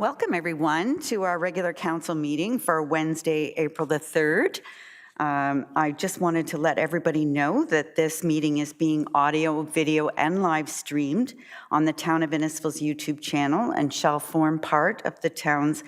Welcome, everyone, to our regular council meeting for Wednesday, April the 3rd. I just wanted to let everybody know that this meeting is being audio, video, and live streamed on the Town of Innisfil's YouTube channel and shall form part of the town's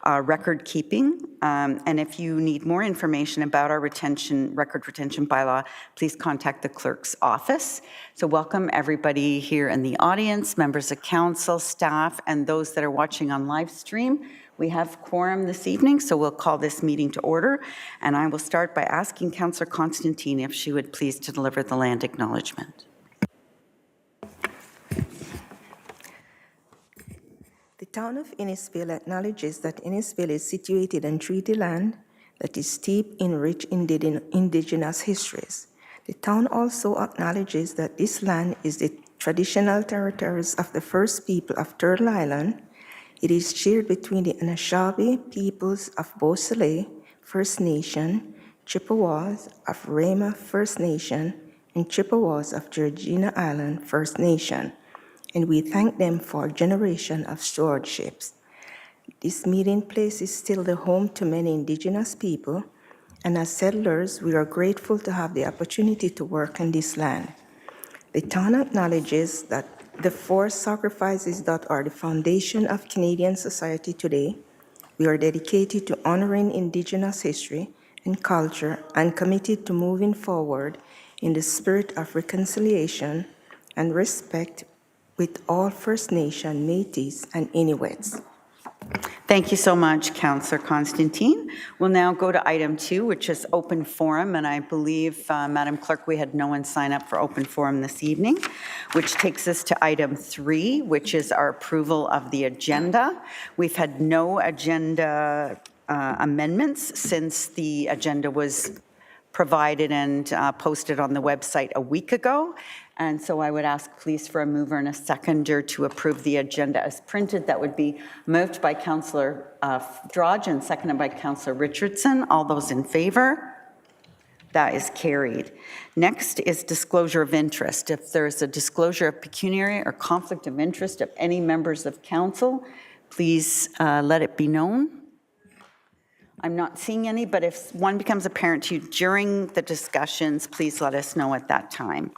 record keeping. And if you need more information about our record retention bylaw, please contact the clerk's office. So welcome everybody here in the audience, members of council, staff, and those that are watching on live stream. We have quorum this evening, so we'll call this meeting to order. And I will start by asking Councillor Constantine if she would please to deliver the land acknowledgement. The town of Innisfil acknowledges that Innisfil is situated on treaty land that is steeped in rich indigenous histories. The town also acknowledges that this land is the traditional territories of the first people of Turtle Island. It is shared between the Anishinaabe peoples of Beausoleil First Nation, Chippewas of Rama First Nation, and Chippewas of Georgina Island First Nation, and we thank them for a generation of stewardships. This meeting place is still the home to many Indigenous people, and as settlers, we are grateful to have the opportunity to work on this land. The town acknowledges that the four sacrifices that are the foundation of Canadian society today. We are dedicated to honoring Indigenous history and culture and committed to moving forward in the spirit of reconciliation and respect with all First Nation, Métis, and Inuits. Thank you so much, Councillor Constantine. We'll now go to item 2, which is open forum, and I believe, Madam Clerk, we had no one sign up for open forum this evening, which takes us to item 3, which is our approval of the agenda. We've had no agenda amendments since the agenda was provided and posted on the website a week ago. And so I would ask please for a mover and a seconder to approve the agenda as printed. That would be moved by Councillor Drodge and seconded by Councillor Richardson. All those in favor? That is carried. Next is disclosure of interest. If there is a disclosure of pecuniary or conflict of interest of any members of council, please let it be known. I'm not seeing any, but if one becomes apparent to you during the discussions, please let us know at that time.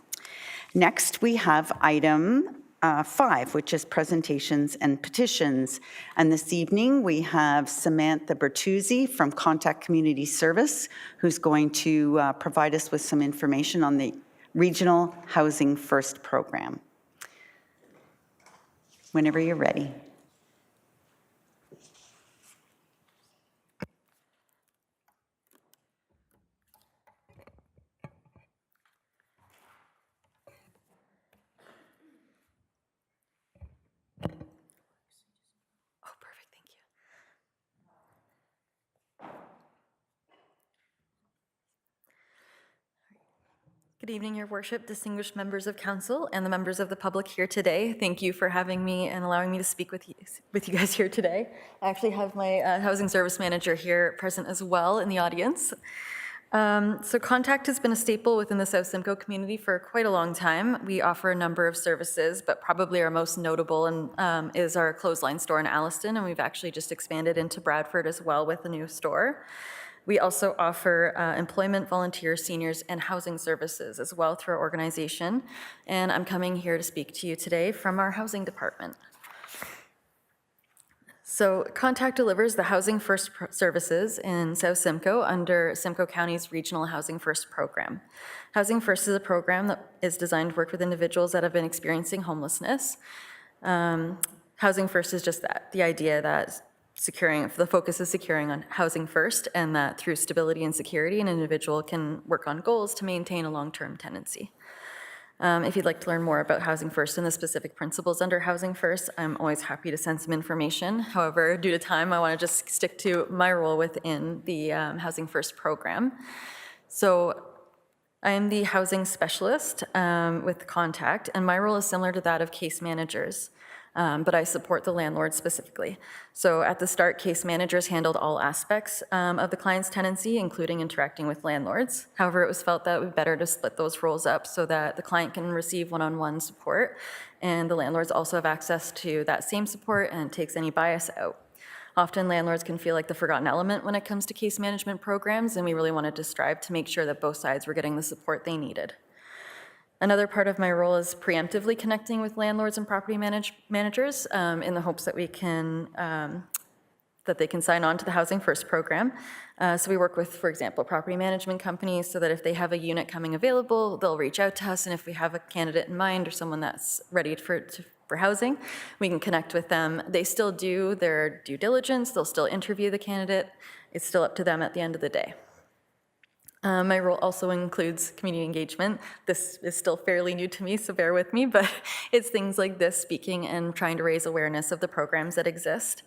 Next, we have item 5, which is presentations and petitions. And this evening, we have Samantha Bertuzzi from Contact Community Service, who's going to provide us with some information on the Regional Housing First program. Whenever you're ready. Good evening, Your Worship, distinguished members of council, and the members of the public here today. Thank you for having me and allowing me to speak with you guys here today. I actually have my housing service manager here present as well in the audience. So Contact has been a staple within the South Simcoe community for quite a long time. We offer a number of services, but probably our most notable is our clothesline store in Alliston, and we've actually just expanded into Bradford as well with a new store. We also offer employment, volunteer, seniors, and housing services as well through our organization. And I'm coming here to speak to you today from our housing department. So Contact delivers the Housing First services in South Simcoe under Simcoe County's Regional Housing First program. Housing First is a program that is designed to work with individuals that have been experiencing homelessness. Housing First is just that, the idea that the focus is securing on housing first, and that through stability and security, an individual can work on goals to maintain a long-term tenancy. If you'd like to learn more about Housing First and the specific principles under Housing First, I'm always happy to send some information. However, due to time, I want to just stick to my role within the Housing First program. So I am the housing specialist with Contact, and my role is similar to that of case managers. but I support the landlord specifically. So at the start, case managers handled all aspects of the client's tenancy, including interacting with landlords. However, it was felt that it would be better to split those roles up so that the client can receive one-on-one support, and the landlords also have access to that same support and it takes any bias out. Often landlords can feel like the forgotten element when it comes to case management programs, and we really wanted to strive to make sure that both sides were getting the support they needed. Another part of my role is preemptively connecting with landlords and property managers in the hopes that we can that they can sign on to the Housing First program. So we work with, for example, property management companies so that if they have a unit coming available, they'll reach out to us, and if we have a candidate in mind or someone that's ready for housing, we can connect with them. They still do their due diligence, they'll still interview the candidate. It's still up to them at the end of the day. My role also includes community engagement. This is still fairly new to me, so bear with me, but it's things like this, speaking and trying to raise awareness of the programs that exist.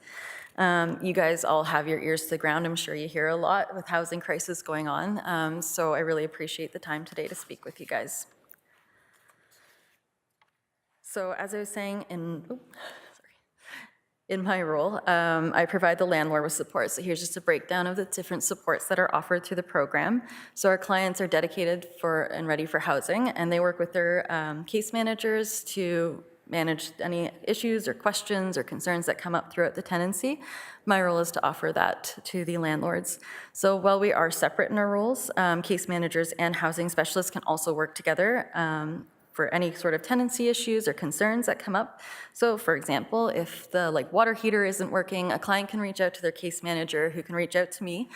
You guys all have your ears to the ground. I'm sure you hear a lot with housing crisis going on, so I really appreciate the time today to speak with you guys. So as I was saying, in my role, I provide the landlord with support. So here's just a breakdown of the different supports that are offered through the program. So our clients are dedicated for and ready for housing, and they work with their case managers to manage any issues or questions or concerns that come up throughout the tenancy. My role is to offer that to the landlords. So while we are separate in our roles, case managers and housing specialists can also work together for any sort of tenancy issues or concerns that come up. So for example, if the water heater isn't working, a client can reach out to their case manager, who can reach out to me,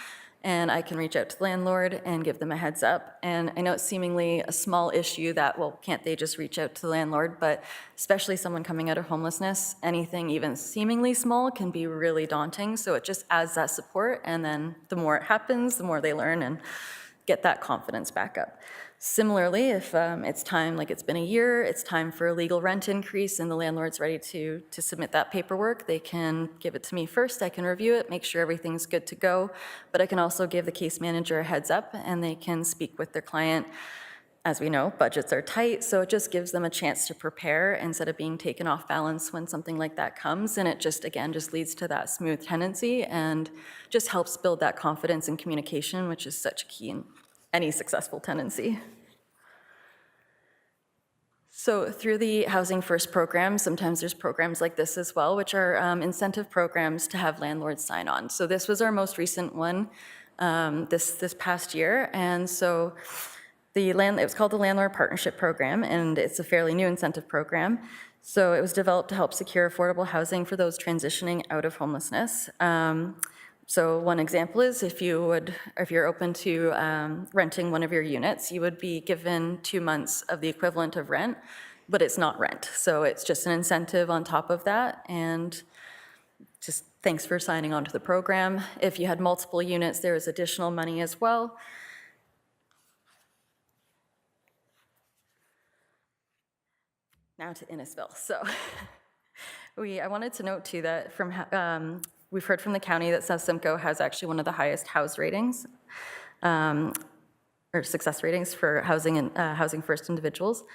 and I can reach out to the landlord and give them a heads up. And I know it's seemingly a small issue that, well, can't they just reach out to the landlord? But especially someone coming out of homelessness, anything even seemingly small can be really daunting. So it just adds that support, and then the more it happens, the more they learn and get that confidence back up. Similarly, if it's time, like it's been a year, it's time for a legal rent increase and the landlord's ready to submit that paperwork, they can give it to me first. I can review it, make sure everything's good to go, but I can also give the case manager a heads up and they can speak with their client. As we know, budgets are tight, so it just gives them a chance to prepare instead of being taken off balance when something like that comes, and it just, again, just leads to that smooth tenancy and just helps build that confidence and communication, which is such a key in any successful tenancy. So through the Housing First program, sometimes there's programs like this as well, which are incentive programs to have landlords sign on. So this was our most recent one this past year, and so it was called the Landlord Partnership Program, and it's a fairly new incentive program. So it was developed to help secure affordable housing for those transitioning out of homelessness. So one example is if you're open to renting one of your units, you would be given 2 months of the equivalent of rent, but it's not rent. So it's just an incentive on top of that, and just thanks for signing on to the program. If you had multiple units, there was additional money as well. Now to Innisfil. So I wanted to note too that we've heard from the county that South Simcoe has actually one of the highest house ratings, or success ratings for housing and housing first individuals.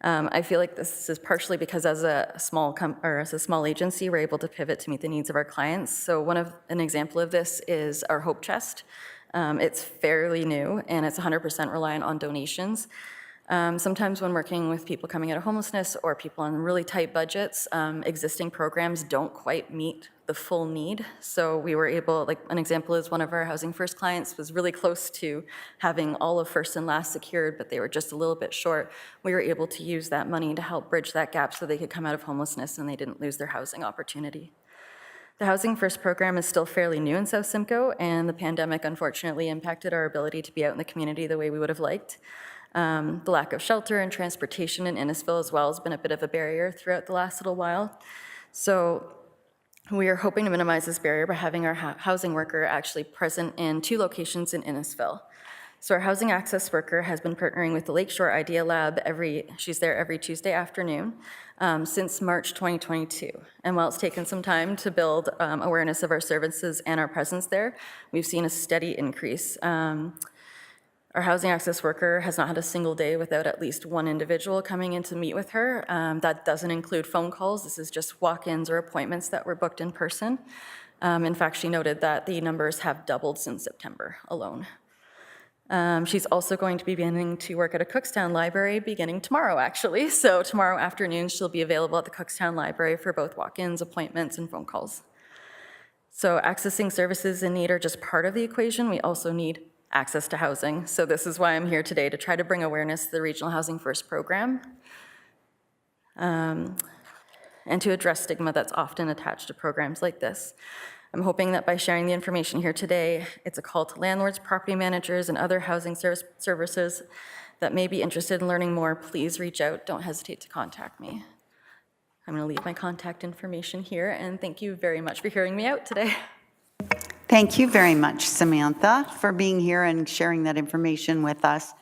I feel like this is partially because as a small agency, we're able to pivot to meet the needs of our clients. So an example of this is our Hope Chest. It's fairly new and it's 100% reliant on donations. Sometimes when working with people coming out of homelessness or people on really tight budgets, existing programs don't quite meet the full need. So we were able, like an example is one of our Housing First clients was really close to having all of first and last secured, but they were just a little bit short. We were able to use that money to help bridge that gap so they could come out of homelessness and they didn't lose their housing opportunity. The Housing First program is still fairly new in South Simcoe, and the pandemic unfortunately impacted our ability to be out in the community the way we would have liked. The lack of shelter and transportation in Innisfil as well has been a bit of a barrier throughout the last little while. So we are hoping to minimize this barrier by having our housing worker actually present in 2 locations in Innisfil. So our housing access worker has been partnering with the Lakeshore Idea Lab she's there every Tuesday afternoon since March 2022. And while it's taken some time to build awareness of our services and our presence there, we've seen a steady increase. Our housing access worker has not had a single day without at least one individual coming in to meet with her. That doesn't include phone calls. This is just walk-ins or appointments that were booked in person. In fact, she noted that the numbers have doubled since September alone. She's also going to be beginning to work at a Cookstown library beginning tomorrow, actually. So tomorrow afternoon, she'll be available at the Cookstown library for both walk-ins, appointments, and phone calls. So accessing services in need are just part of the equation. We also need access to housing. So this is why I'm here today, to try to bring awareness to the Regional Housing First program and to address stigma that's often attached to programs like this. I'm hoping that by sharing the information here today, it's a call to landlords, property managers, and other housing services that may be interested in learning more. Please reach out. Don't hesitate to contact me. I'm going to leave my contact information here, and thank you very much for hearing me out today. Thank you very much, Samantha, for being here and sharing that information with us.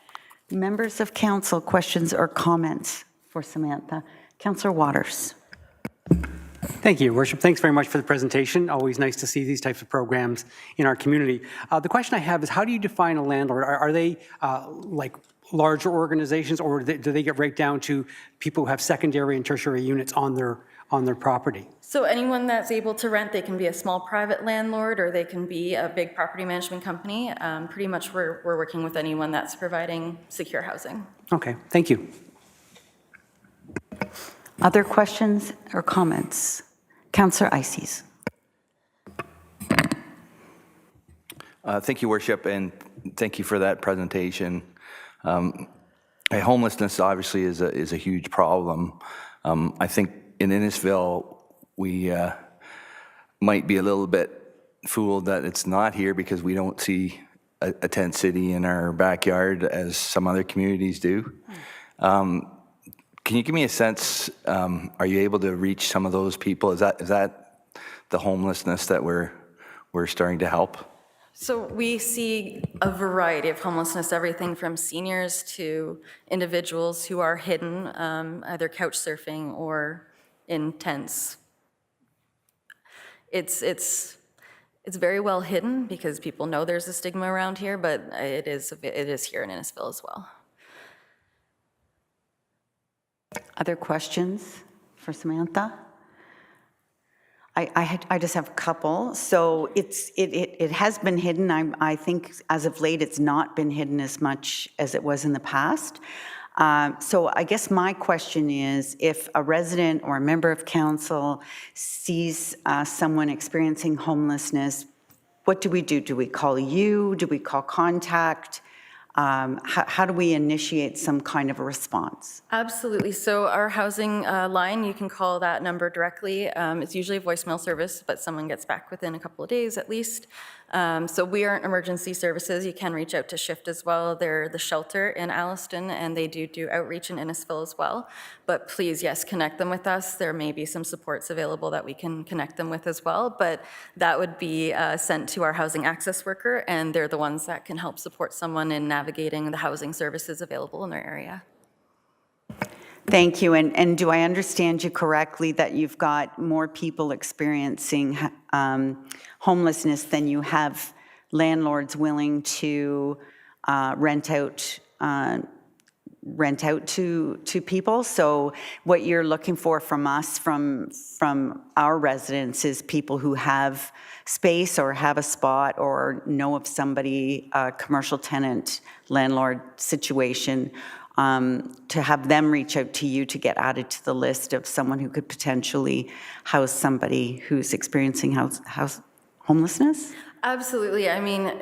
Members of council, questions or comments for Samantha? Councillor Waters. Thank you, Your Worship. Thanks very much for the presentation. Always nice to see these types of programs in our community. The question I have is, how do you define a landlord? Are they like larger organizations, or do they get right down to people who have secondary and tertiary units on their property? So anyone that's able to rent, they can be a small private landlord or they can be a big property management company. Pretty much we're working with anyone that's providing secure housing. Okay, thank you. Other questions or comments? Councillor Ices. Thank you, Worship, and thank you for that presentation. Homelessness obviously is a huge problem. I think in Innisfil, we might be a little bit fooled that it's not here because we don't see a tent city in our backyard as some other communities do. Can you give me a sense, are you able to reach some of those people? Is that the homelessness that we're starting to help? So we see a variety of homelessness, everything from seniors to individuals who are hidden, either couch surfing or in tents. It's very well hidden because people know there's a stigma around here, but it is here in Innisfil as well. Other questions for Samantha? I just have a couple. So it has been hidden. I think as of late it's not been hidden as much as it was in the past. So I guess my question is, if a resident or a member of council sees someone experiencing homelessness, what do we do? Do we call you? Do we call contact? How do we initiate some kind of a response? Absolutely. So our housing line, you can call that number directly. It's usually a voicemail service, but someone gets back within a couple of days at least. So we aren't emergency services. You can reach out to Shift as well. They're the shelter in Alliston, and they do outreach in Innisfil as well. But please, yes, connect them with us. There may be some supports available that we can connect them with as well, but that would be sent to our housing access worker, and they're the ones that can help support someone in navigating the housing services available in their area. Thank you. And do I understand you correctly that you've got more people experiencing homelessness than you have landlords willing to rent out to people? So what you're looking for from us, from our residents, is people who have space or have a spot or know of somebody, a commercial tenant landlord situation, to have them reach out to you to get added to the list of someone who could potentially house somebody who's experiencing house homelessness? Absolutely. I mean,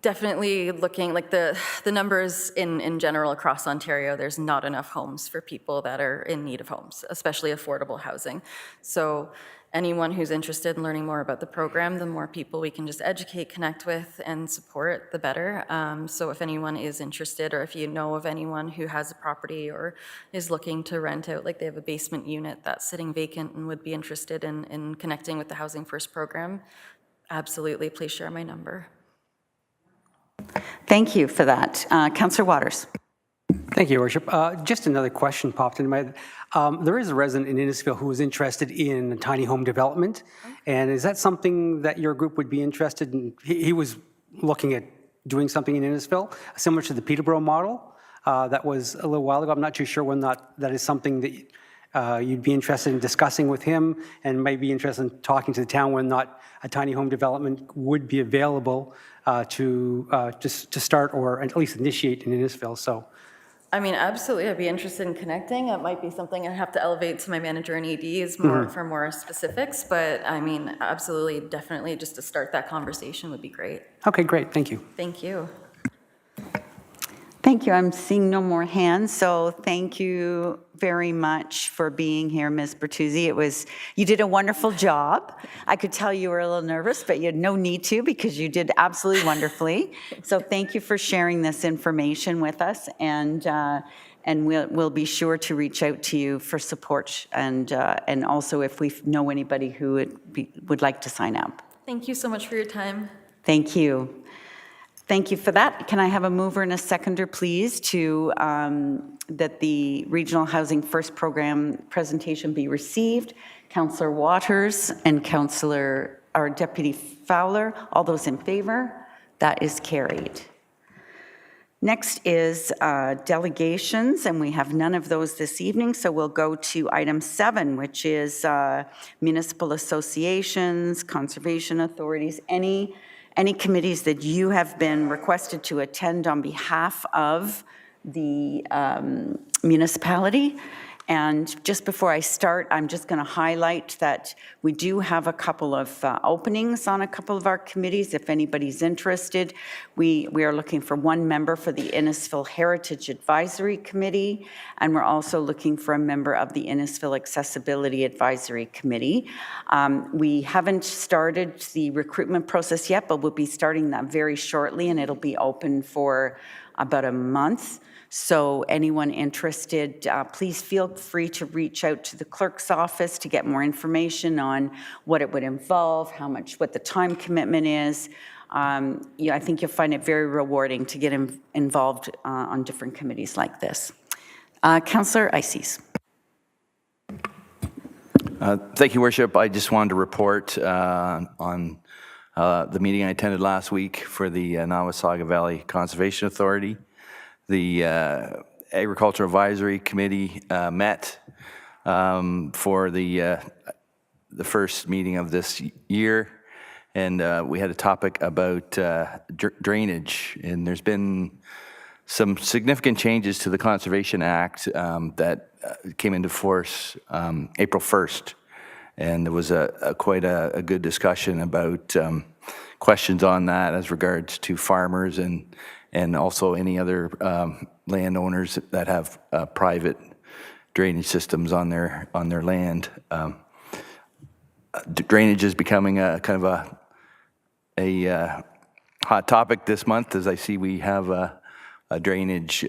definitely looking like the numbers in general across Ontario, there's not enough homes for people that are in need of homes, especially affordable housing. So anyone who's interested in learning more about the program, the more people we can just educate, connect with, and support, the better. So if anyone is interested, or if you know of anyone who has a property or is looking to rent out, like they have a basement unit that's sitting vacant and would be interested in connecting with the Housing First program, absolutely, please share my number. Thank you for that. Councillor Waters. Thank you, Your Worship. Just another question popped into my head. There is a resident in Innisfil who is interested in tiny home development, and is that something that your group would be interested in? He was looking at doing something in Innisfil, similar to the Peterborough model. That was a little while ago. I'm not too sure when that is something that you'd be interested in discussing with him, and might be interested in talking to the town when not a tiny home development would be available to start or at least initiate in Innisfil. So. I mean, absolutely, I'd be interested in connecting. It might be something I'd have to elevate to my manager and EDs for more specifics, but I mean, absolutely, definitely, just to start that conversation would be great. Okay, great, thank you. Thank you. Thank you. I'm seeing no more hands, so thank you very much for being here, Ms. Bertuzzi. You did a wonderful job. I could tell you were a little nervous, but you had no need to because you did absolutely wonderfully. So thank you for sharing this information with us, and we'll be sure to reach out to you for support, and also if we know anybody who would like to sign up. Thank you so much for your time. Thank you. Thank you for that. Can I have a mover and a seconder, please, to that the Regional Housing First Program presentation be received? Councillor Waters and our Deputy Fowler, all those in favor? That is carried. Next is delegations, and we have none of those this evening, so we'll go to item 7, which is municipal associations, conservation authorities, any committees that you have been requested to attend on behalf of the municipality. And just before I start, I'm just going to highlight that we do have a couple of openings on a couple of our committees. If anybody's interested, we are looking for one member for the Innisfil Heritage Advisory Committee, and we're also looking for a member of the Innisfil Accessibility Advisory Committee. We haven't started the recruitment process yet, but we'll be starting that very shortly, and it'll be open for about a month. So anyone interested, please feel free to reach out to the clerk's office to get more information on what it would involve, what the time commitment is. I think you'll find it very rewarding to get involved on different committees like this. Councillor Ices. Thank you, Worship. I just wanted to report on the meeting I attended last week for the Nowasaga Valley Conservation Authority. The Agricultural Advisory Committee met for the first meeting of this year, and we had a topic about drainage. And there's been some significant changes to the Conservation Act that came into force April 1st, and there was quite a good discussion about questions on that as regards to farmers and also any other landowners that have private drainage systems on their land. Drainage is becoming a kind of a hot topic this month, as I see we have a drainage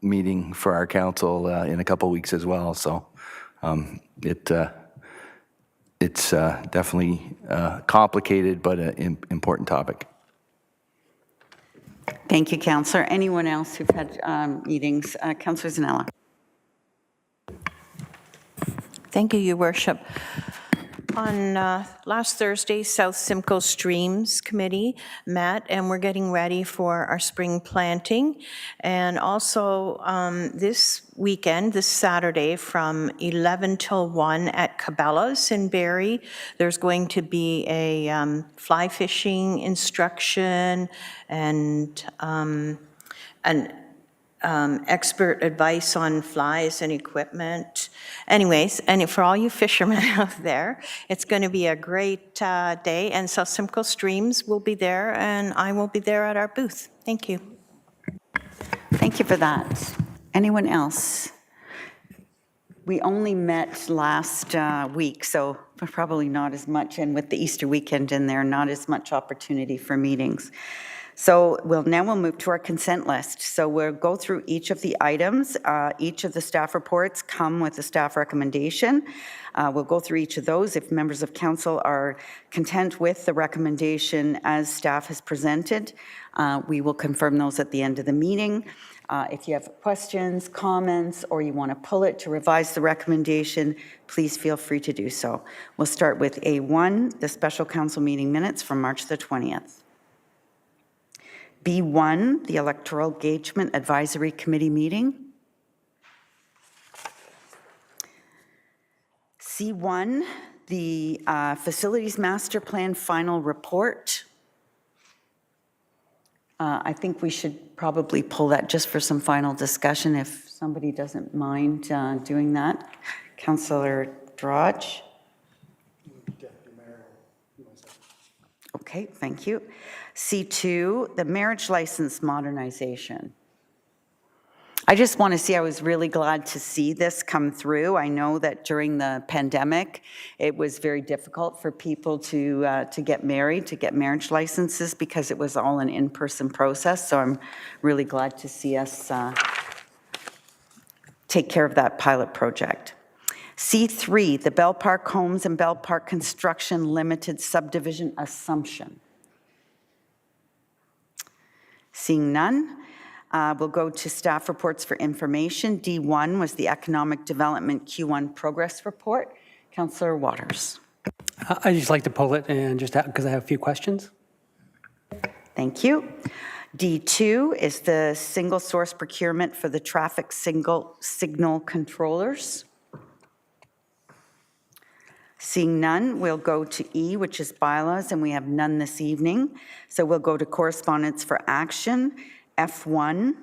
meeting for our council in a couple weeks as well. So it's definitely complicated, but an important topic. Thank you, Councillor. Anyone else who've had meetings? Councillor Zanella. Thank you, Your Worship. On last Thursday, South Simcoe Streams Committee met, and we're getting ready for our spring planting. And also this weekend, this Saturday, from 11 till 1 at Cabela's in Barrie, there's going to be a fly fishing instruction and expert advice on flies and equipment. Anyways, and for all you fishermen out there, it's going to be a great day, and South Simcoe Streams will be there, and I will be there at our booth. Thank you. Thank you for that. Anyone else? We only met last week, so probably not as much, and with the Easter weekend in there, not as much opportunity for meetings. So now we'll move to our consent list. So we'll go through each of the items. Each of the staff reports come with a staff recommendation. We'll go through each of those. If members of council are content with the recommendation as staff has presented, we will confirm those at the end of the meeting. If you have questions, comments, or you want to pull it to revise the recommendation, please feel free to do so. We'll start with A1, the special council meeting minutes from March the 20th. B1, the Electoral Engagement Advisory Committee meeting. C1, the Facilities Master Plan final report. I think we should probably pull that just for some final discussion if somebody doesn't mind doing that. Councillor Drodge. Okay, thank you. C2, the marriage license modernization. I just want to say I was really glad to see this come through. I know that during the pandemic, it was very difficult for people to get married, to get marriage licenses, because it was all an in-person process. So I'm really glad to see us take care of that pilot project. C3, the Bell Park Homes and Bell Park Construction Limited Subdivision Assumption. Seeing none, we'll go to staff reports for information. D1 was the Economic Development Q1 Progress Report. Councillor Waters. I'd just like to pull it and just because I have a few questions. Thank you. D2 is the single source procurement for the traffic signal controllers. Seeing none, we'll go to E, which is bylaws, and we have none this evening. So we'll go to correspondence for action. F1,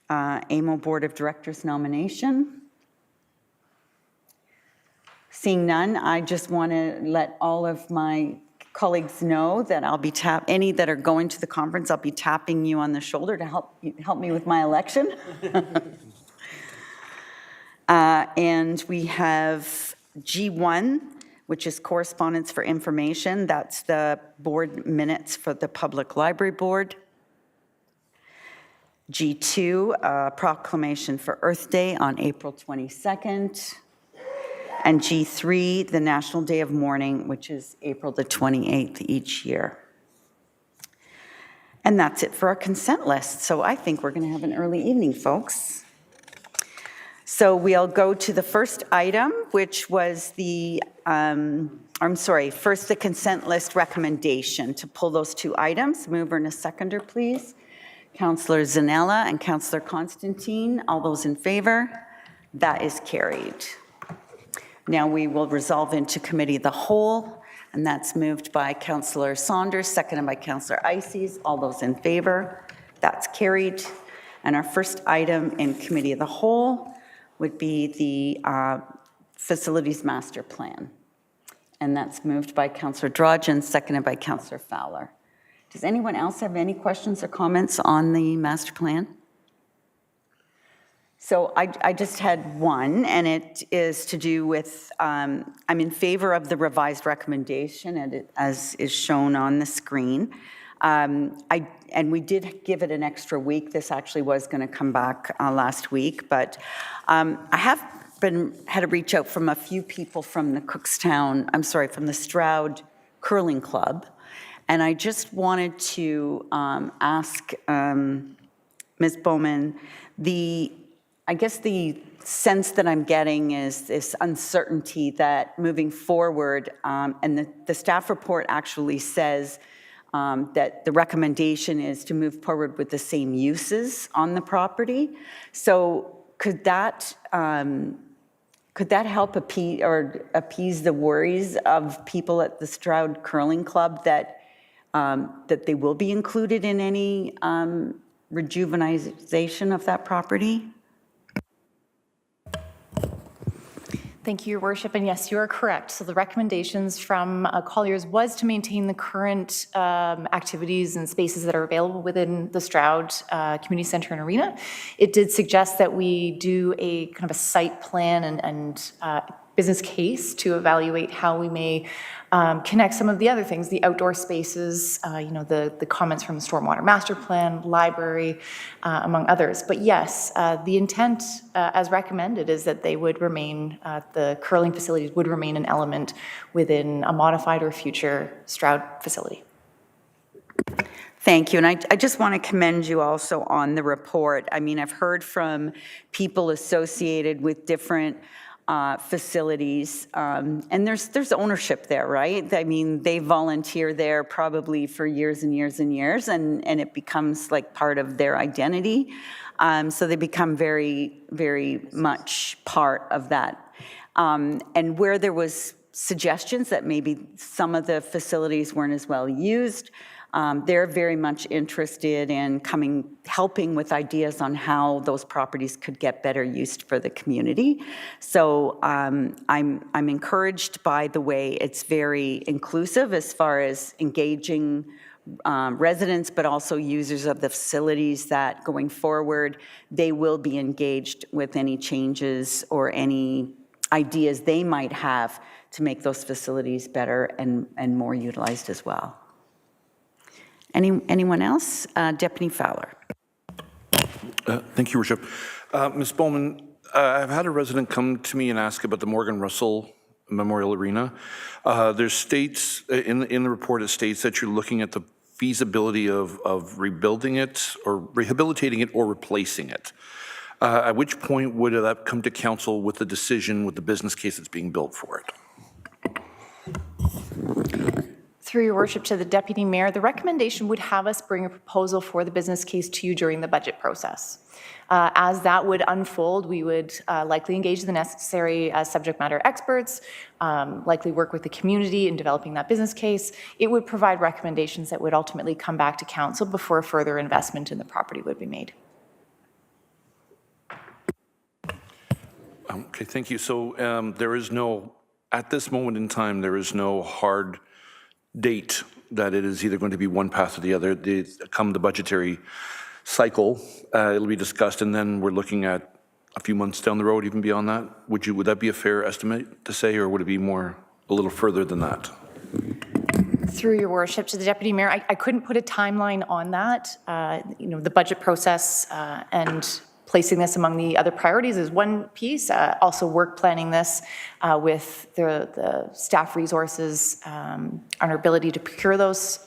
AMO Board of Directors nomination. Seeing none, I just want to let all of my colleagues know that I'll be any that are going to the conference, I'll be tapping you on the shoulder to help me with my election. And we have G1, which is correspondence for information. That's the board minutes for the Public Library Board. G2, proclamation for Earth Day on April 22nd. And G3, the National Day of Mourning, which is April the 28th each year. And that's it for our consent list. So I think we're going to have an early evening, folks. So we'll go to the first item, which was the, first the consent list recommendation to pull those two items. Mover and a seconder, please. Councillor Zanella and Councillor Constantine, all those in favor? That is carried. Now we will resolve into committee of the whole, and that's moved by Councillor Saunders, seconded by Councillor Ices. All those in favor? That's carried. And our first item in committee of the whole would be the Facilities Master Plan. And that's moved by Councillor Drodge and seconded by Councillor Fowler. Does anyone else have any questions or comments on the master plan? So I just had one, and it is to do with, I'm in favor of the revised recommendation as is shown on the screen. And we did give it an extra week. This actually was going to come back last week, but I have had a reach out from a few people from the from the Stroud Curling Club. And I just wanted to ask Ms. Bowman, I guess the sense that I'm getting is this uncertainty that moving forward, and the staff report actually says that the recommendation is to move forward with the same uses on the property. So could that help appease the worries of people at the Stroud Curling Club that they will be included in any rejuvenization of that property? Thank you, Your Worship. And yes, you are correct. So the recommendations from Colliers was to maintain the current activities and spaces that are available within the Stroud Community Centre and Arena. It did suggest that we do a kind of a site plan and business case to evaluate how we may connect some of the other things, the outdoor spaces, the comments from the Stormwater Master Plan, library, among others. But yes, the intent as recommended is that they would remain, the curling facilities would remain an element within a modified or future Stroud facility. Thank you. And I just want to commend you also on the report. I mean, I've heard from people associated with different facilities, and there's ownership there, right? I mean, they volunteer there probably for years and years and years, and it becomes like part of their identity. So they become very, very much part of that. And where there was suggestions that maybe some of the facilities weren't as well used, they're very much interested in helping with ideas on how those properties could get better used for the community. So I'm encouraged by the way it's very inclusive as far as engaging residents, but also users of the facilities, that going forward, they will be engaged with any changes or any ideas they might have to make those facilities better and more utilized as well. Anyone else? Deputy Fowler. Thank you, Worship. Ms. Bowman, I've had a resident come to me and ask about the Morgan Russell Memorial Arena. There's states, in the report it states that you're looking at the feasibility of rebuilding it or rehabilitating it or replacing it. At which point would that come to council with the decision, with the business case that's being built for it? Through your worship to the Deputy Mayor, the recommendation would have us bring a proposal for the business case to you during the budget process. As that would unfold, we would likely engage the necessary subject matter experts, likely work with the community in developing that business case. It would provide recommendations that would ultimately come back to council before further investment in the property would be made. Okay, thank you. So there is no, at this moment in time, there is no hard date that it is either going to be one path or the other. Come the budgetary cycle, it'll be discussed, and then we're looking at a few months down the road, even beyond that. Would that be a fair estimate to say, or would it be more a little further than that? Through your worship to the Deputy Mayor, I couldn't put a timeline on that. The budget process and placing this among the other priorities is one piece. Also work planning this with the staff resources and our ability to procure those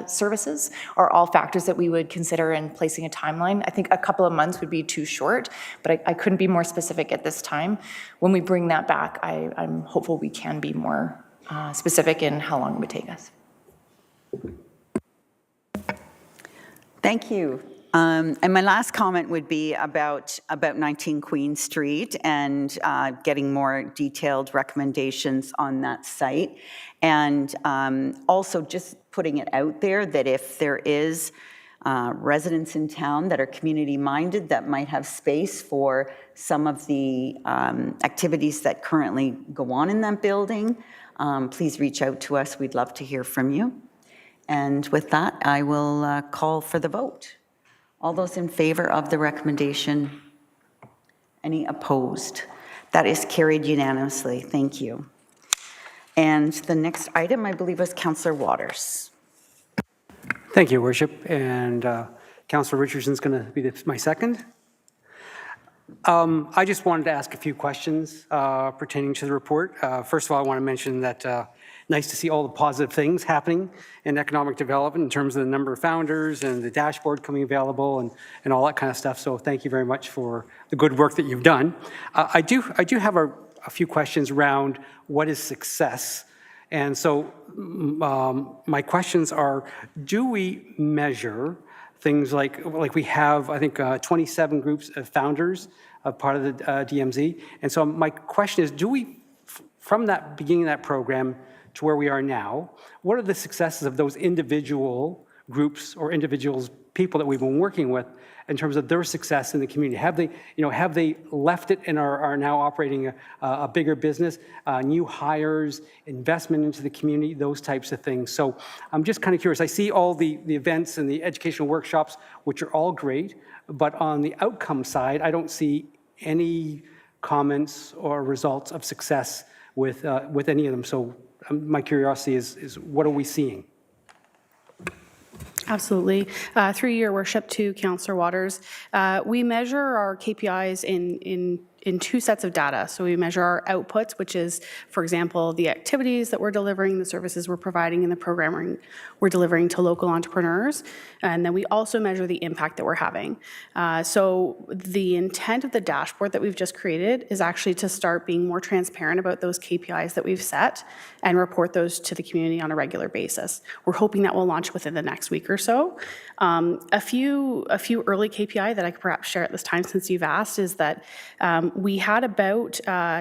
services are all factors that we would consider in placing a timeline. I think a couple of months would be too short, but I couldn't be more specific at this time. When we bring that back, I'm hopeful we can be more specific in how long it would take us. Thank you. And my last comment would be about 19 Queen Street and getting more detailed recommendations on that site. And also just putting it out there that if there is residents in town that are community-minded that might have space for some of the activities that currently go on in that building, please reach out to us. We'd love to hear from you. And with that, I will call for the vote. All those in favor of the recommendation? Any opposed? That is carried unanimously. Thank you. And the next item, I believe, was Councillor Waters. Thank you, Worship. And Councillor Richardson's going to be my second. I just wanted to ask a few questions pertaining to the report. First of all, I want to mention that nice to see all the positive things happening in economic development in terms of the number of founders and the dashboard coming available and all that kind of stuff. So thank you very much for the good work that you've done. I do have a few questions around what is success. And so my questions are, do we measure things like we have, I think, 27 groups of founders of part of the DMZ. And so my question is, do we, from that beginning of that program to where we are now, what are the successes of those individual groups or people that we've been working with in terms of their success in the community? Have they left it and are now operating a bigger business, new hires, investment into the community, those types of things? So I'm just kind of curious. I see all the events and the educational workshops, which are all great, but on the outcome side, I don't see any comments or results of success with any of them. So my curiosity is what are we seeing? Absolutely. Through your worship to Councillor Waters, we measure our KPIs in in two sets of data. So we measure our outputs, which is, for example, the activities that we're delivering, the services we're providing, and the programming we're delivering to local entrepreneurs. And then we also measure the impact that we're having. So the intent of the dashboard that we've just created is actually to start being more transparent about those KPIs that we've set and report those to the community on a regular basis. We're hoping that will launch within the next week or so. A few early KPI that I could perhaps share at this time, since you've asked, is that we had about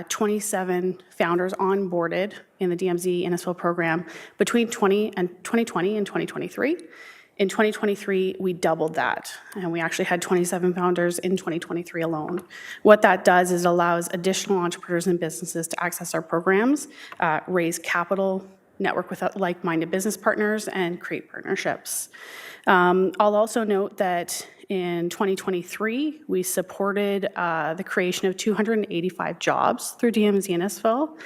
27 founders onboarded in the DMZ Innisfil program between 2020 and 2023. In 2023, we doubled that, and we actually had 27 founders in 2023 alone. What that does is it allows additional entrepreneurs and businesses to access our programs, raise capital, network with like-minded business partners, and create partnerships. I'll also note that in 2023, we supported the creation of 285 jobs through DMZ Innisfil.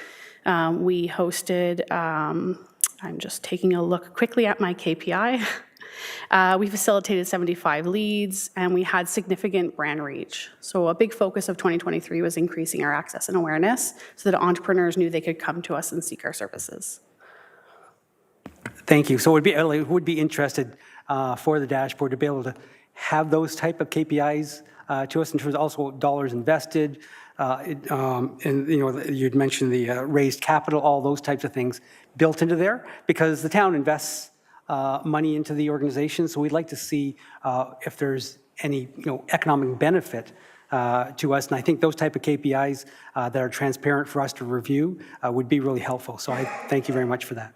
We hosted, I'm just taking a look quickly at my KPI. We facilitated 75 leads, and we had significant brand reach. So a big focus of 2023 was increasing our access and awareness so that entrepreneurs knew they could come to us and seek our services. Thank you. So it would be interested for the dashboard to be able to have those type of KPIs to us in terms of also dollars invested, and you'd mentioned the raised capital, all those types of things built into there, because the town invests money into the organization. So we'd like to see if there's any economic benefit to us. And I think those type of KPIs that are transparent for us to review would be really helpful. So I thank you very much for that.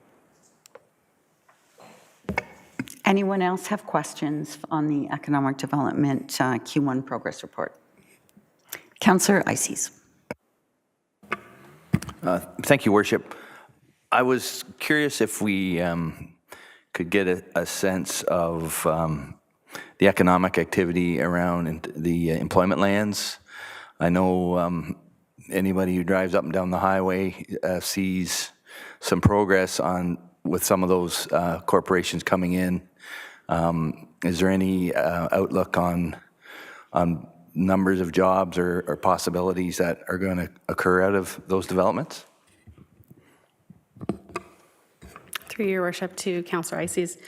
Anyone else have questions on the Economic Development Q1 Progress Report? Councillor Ices. Thank you, Worship. I was curious if we could get a sense of the economic activity around the employment lands. I know anybody who drives up and down the highway sees some progress with some of those corporations coming in. Is there any outlook on numbers of jobs or possibilities that are going to occur out of those developments? Through your worship to Councillor Ices.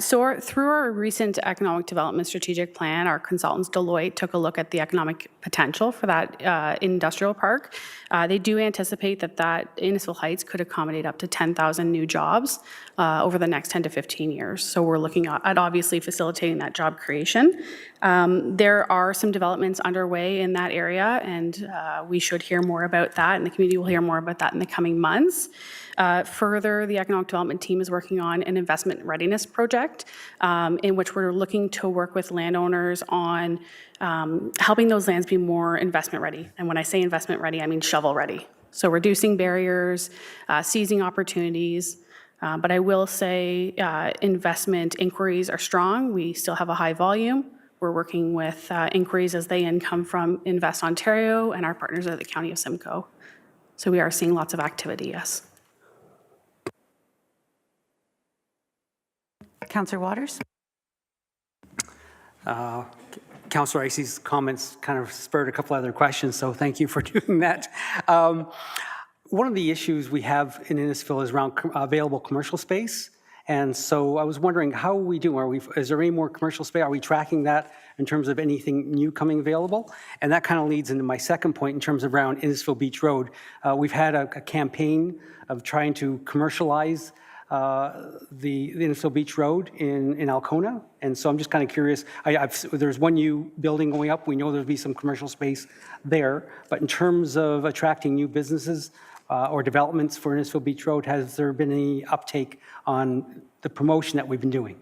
So through our recent economic development strategic plan, our consultants Deloitte took a look at the economic potential for that industrial park. They do anticipate that Innisfil Heights could accommodate up to 10,000 new jobs over the next 10 to 15 years. So we're looking at obviously facilitating that job creation. There are some developments underway in that area, and we should hear more about that, and the community will hear more about that in the coming months. Further, the economic development team is working on an investment readiness project in which we're looking to work with landowners on helping those lands be more investment ready. And when I say investment ready, I mean shovel ready. So reducing barriers, seizing opportunities. But I will say investment inquiries are strong. We still have a high volume. We're working with inquiries as they come from Invest Ontario and our partners at the County of Simcoe. So we are seeing lots of activity, yes. Councillor Waters. Councillor Ices' comments kind of spurred a couple other questions, so thank you for doing that. One of the issues we have in Innisfil is around available commercial space. And so I was wondering, how are we doing? Is there any more commercial space? Are we tracking that in terms of anything new coming available? And that kind of leads into my second point in terms of around Innisfil Beach Road. We've had a campaign of trying to commercialize the Innisfil Beach Road in Alcona. And so I'm just kind of curious, there's one new building going up. We know there'll be some commercial space there. But in terms of attracting new businesses or developments for Innisfil Beach Road, has there been any uptake on the promotion that we've been doing?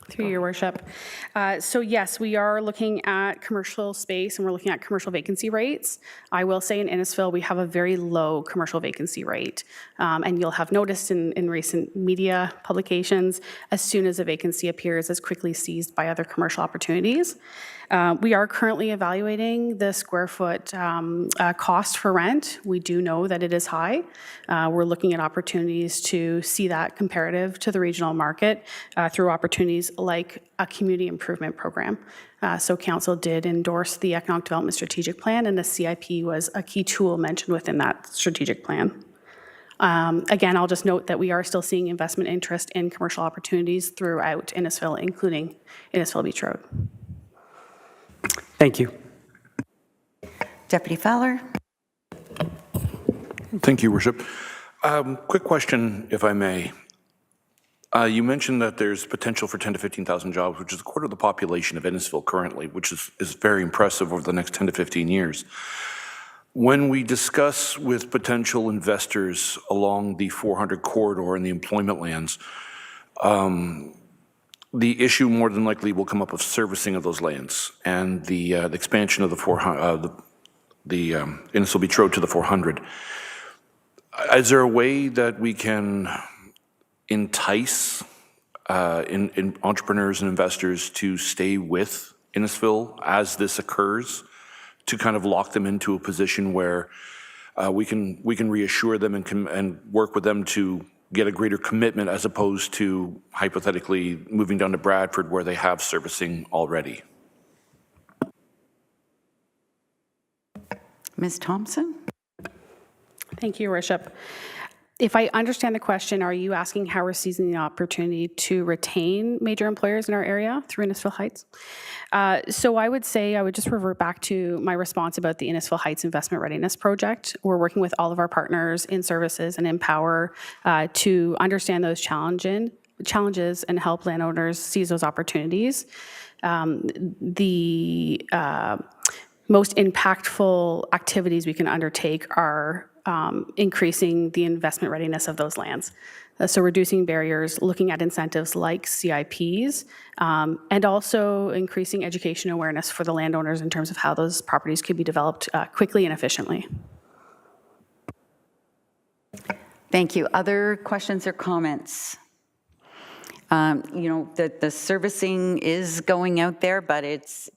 Through your worship. So yes, we are looking at commercial space and we're looking at commercial vacancy rates. I will say in Innisfil, we have a very low commercial vacancy rate. And you'll have noticed in recent media publications, as soon as a vacancy appears, it's quickly seized by other commercial opportunities. We are currently evaluating the square foot cost for rent. We do know that it is high. We're looking at opportunities to see that comparative to the regional market through opportunities like a community improvement program. So council did endorse the Economic Development Strategic Plan, and the CIP was a key tool mentioned within that strategic plan. Again, I'll just note that we are still seeing investment interest in commercial opportunities throughout Innisfil, including Innisfil Beach Road. Thank you. Deputy Fowler? Thank you, Worship. Quick question, if I may. You mentioned that there's potential for 10 to 15,000 jobs, which is a quarter of the population of Innisfil currently, which is very impressive over the next 10 to 15 years. When we discuss with potential investors along the 400 corridor and the employment lands, the issue more than likely will come up of servicing of those lands and the expansion of the Innisfil Beach Road to the 400. Is there a way that we can entice in entrepreneurs and investors to stay with Innisfil as this occurs, to kind of lock them into a position where we can reassure them and work with them to get a greater commitment, as opposed to hypothetically moving down to Bradford where they have servicing already? Ms. Thompson? Thank you, Your Worship. If I understand the question, are you asking how we're seizing the opportunity to retain major employers in our area through Innisfil Heights? So I would say, I would just revert back to my response about the Innisfil Heights Investment Readiness Project. We're working with all of our partners in services and in power to understand those challenges and help landowners seize those opportunities. The most impactful activities we can undertake are increasing the investment readiness of those lands. So reducing barriers, looking at incentives like CIPs, and also increasing education awareness for the landowners in terms of how those properties could be developed quickly and efficiently. Thank you. Other questions or comments? You know, the servicing is going out there, but it's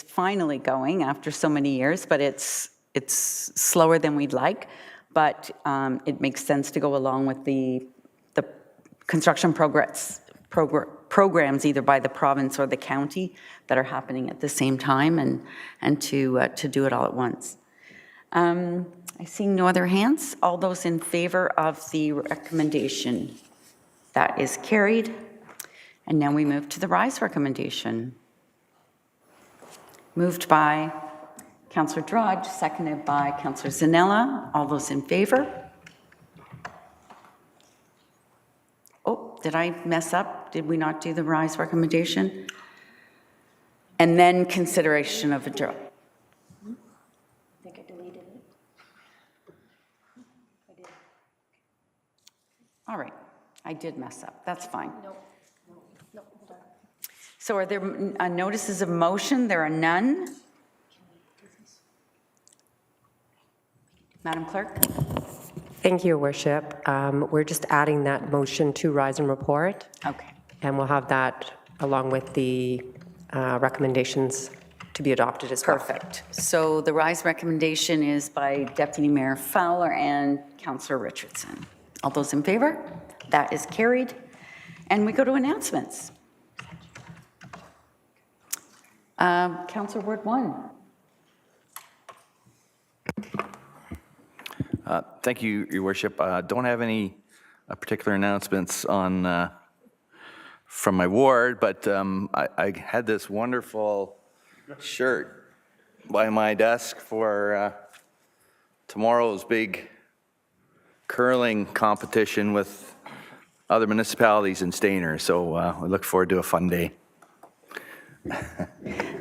finally going after so many years, but it's slower than we'd like, but it makes sense to go along with the construction programs either by the province or the county that are happening at the same time, and to do it all at once. I see no other hands. All those in favor of the recommendation? That is carried. And now we move to the rise recommendation. Moved by Councillor Drudge, seconded by Councillor Zanella. All those in favor? Oh, did I mess up? Did we not do the rise recommendation? And then consideration of a draw. I think I deleted it. I did. All right, I did mess up. That's fine. No, hold on. So are there notices of motion? There are none. Madam Clerk? Thank you, Your Worship. We're just adding that motion to rise and report. Okay. And we'll have that along with the recommendations to be adopted as well. Perfect. So the rise recommendation is by Deputy Mayor Fowler and Councillor Richardson. All those in favor? That is carried. And we go to announcements. Councillor Ward 1. Thank you, Your Worship. Don't have any particular announcements on from my ward, but I had this wonderful shirt by my desk for tomorrow's big curling competition with other municipalities in Stayner. So we look forward to a fun day.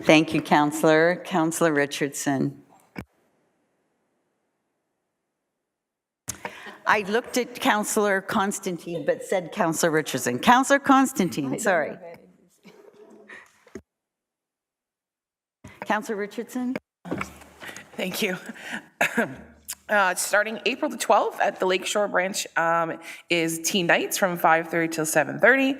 Thank you, Councillor. Councillor Richardson. I looked at Councillor Constantine, but said Councillor Richardson. Councillor Constantine, sorry. Councillor Richardson? Thank you. Starting April the 12th at the Lakeshore branch is teen nights from 5:30 till 7:30.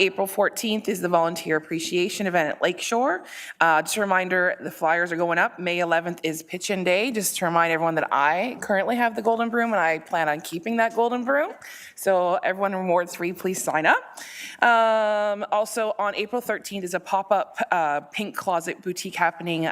April 14th is the volunteer appreciation event at Lakeshore. Just a reminder, the flyers are going up. May 11th is pitch-in day. Just to remind everyone that I currently have the golden broom and I plan on keeping that golden broom. So everyone in Ward 3, please sign up. Also on April 13th is a pop-up pink closet boutique happening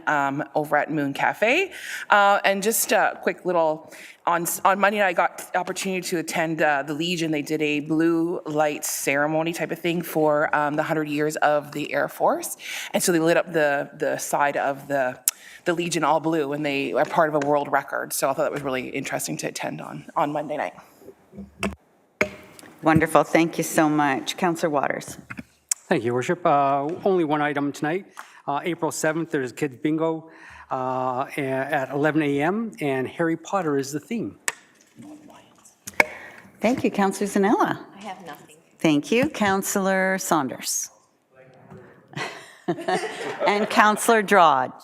over at Moon Cafe. And just a quick little, on Monday night I got the opportunity to attend the Legion. They did a blue light ceremony type of thing for the 100 years of the Air Force. And so they lit up the side of the Legion all blue, and they are part of a world record. So I thought that was really interesting to attend on Monday night. Wonderful. Thank you so much. Councillor Waters. Thank you, Worship. Only one item tonight. April 7th, there's Kids Bingo at 11 a.m., and Harry Potter is the theme. Thank you, Councillor Zanella. I have nothing. Thank you, Councillor Saunders. And Councillor Drodge.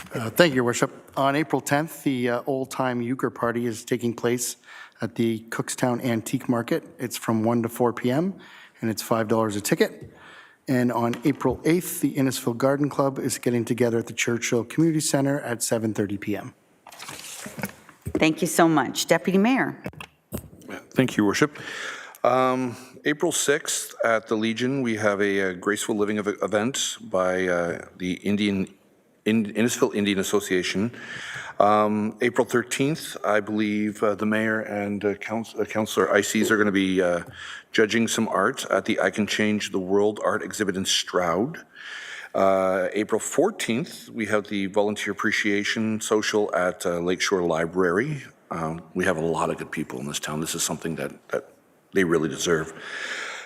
Thank you, Your Worship. On April 10th, the old-time euchre party is taking place at the Cookstown Antique Market. It's from 1 to 4 p.m., and it's $5 a ticket. And on April 8th, the Innisfil Garden Club is getting together at the Churchill Community Center at 7:30 p.m. Thank you so much. Deputy Mayor. Thank you, Your Worship. April 6th at the Legion, we have a Graceful Living event by the Innisfil Indian Association. April 13th, I believe the mayor and Councillor Ices are going to be judging some art at the I Can Change the World art exhibit in Stroud. April 14th, we have the volunteer appreciation social at Lakeshore Library. We have a lot of good people in this town. This is something that they really deserve.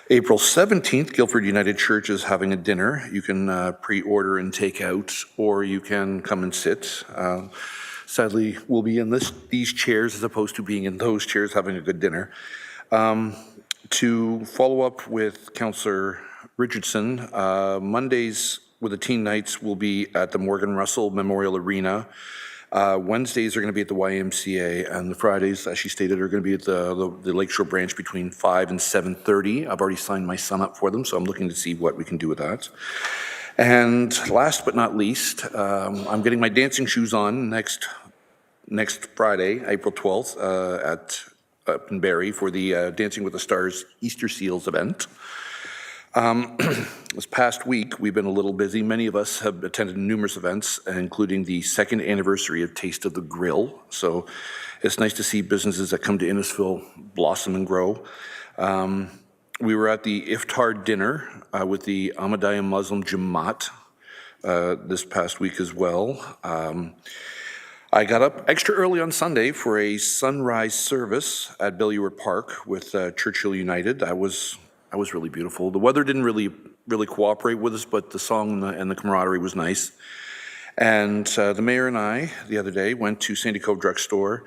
April 17th, Guildford United Church is having a dinner. You can pre-order and take out, or you can come and sit. Sadly, we'll be in these chairs as opposed to being in those chairs having a good dinner. To follow up with Councillor Richardson, Mondays with the teen nights will be at the Morgan Russell Memorial Arena. Wednesdays are going to be at the YMCA, and the Fridays, as she stated, are going to be at the Lakeshore branch between 5 and 7:30. I've already signed my son up for them, so I'm looking to see what we can do with that. And last but not least, I'm getting my dancing shoes on next Friday, April 12th, up in Barrie for the Dancing with the Stars Easter Seals event. This past week, we've been a little busy. Many of us have attended numerous events, including the second anniversary of Taste of the Grill. So it's nice to see businesses that come to Innisfil blossom and grow. We were at the iftar dinner with the Ahmadiyya Muslim Jamaat this past week as well. I got up extra early on Sunday for a sunrise service at Bellewaerde Park with Churchill United. That was really beautiful. The weather didn't really cooperate with us, but the song and the camaraderie was nice. And the mayor and I, the other day, went to Sandy Cove Drugstore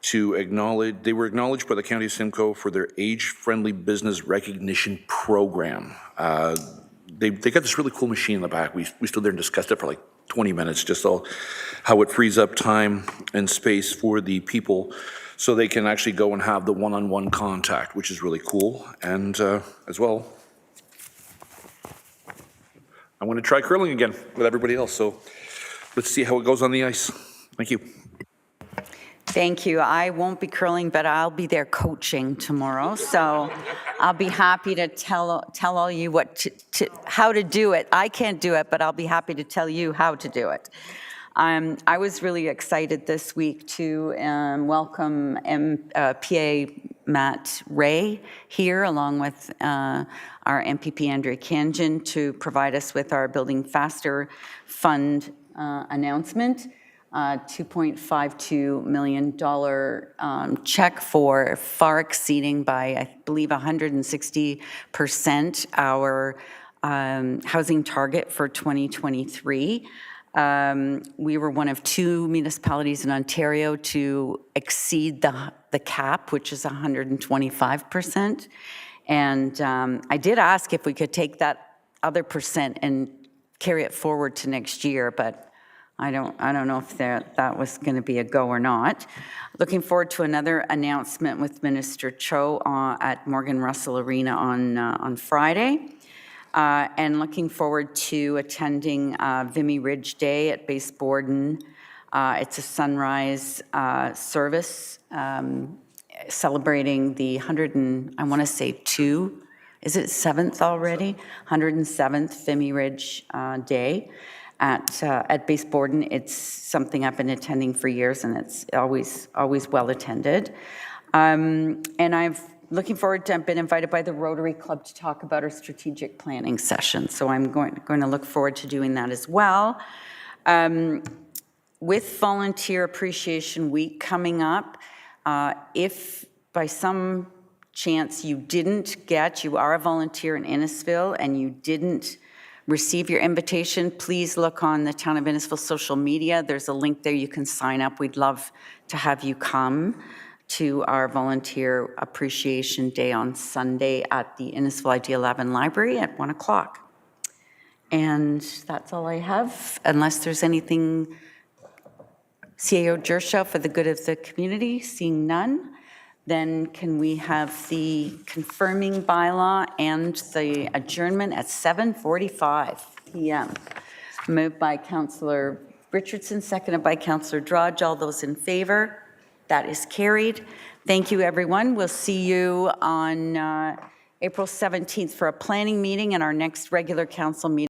to acknowledge, they were acknowledged by the County of Simcoe for their age-friendly business recognition program. They got this really cool machine in the back. We stood there and discussed it for like 20 minutes, just how it frees up time and space for the people so they can actually go and have the one-on-one contact, which is really cool. And as well, I want to try curling again with everybody else. So let's see how it goes on the ice. Thank you. Thank you. I won't be curling, but I'll be there coaching tomorrow. So I'll be happy to tell all you how to do it. I can't do it, but I'll be happy to tell you how to do it. I was really excited this week to welcome PA Matt Ray here, along with our MPP Andrea Kanjan, to provide us with our Building Faster Fund announcement. $2.52 million check for far exceeding by, I believe, 160% our housing target for 2023. We were one of 2 municipalities in Ontario to exceed the cap, which is 125%. And I did ask if we could take that other percent and carry it forward to next year, but I don't know if that was going to be a go or not. Looking forward to another announcement with Minister Cho at Morgan Russell Arena on Friday. And looking forward to attending Vimy Ridge Day at Base Borden. It's a sunrise service celebrating the 7th already? 107th Vimy Ridge Day at Base Borden. It's something I've been attending for years, and it's always well attended. And I've looking forward to, I've been invited by the Rotary Club to talk about our strategic planning session, so I'm going to look forward to doing that as well. With Volunteer Appreciation Week coming up, if by some chance you are a volunteer in Innisfil and you didn't receive your invitation, please look on the Town of Innisfil social media. There's a link there you can sign up. We'd love to have you come to our Volunteer Appreciation Day on Sunday at the Innisfil ID 11 Library at 1 o'clock. And that's all I have, unless there's anything, CAO Gershaw, for the good of the community. Seeing none, then can we have the confirming bylaw and the adjournment at 7:45 p.m. Moved by Councillor Richardson, seconded by Councillor Drudge. All those in favor? That is carried. Thank you, everyone. We'll see you on April 17th for a planning meeting and our next regular council meeting.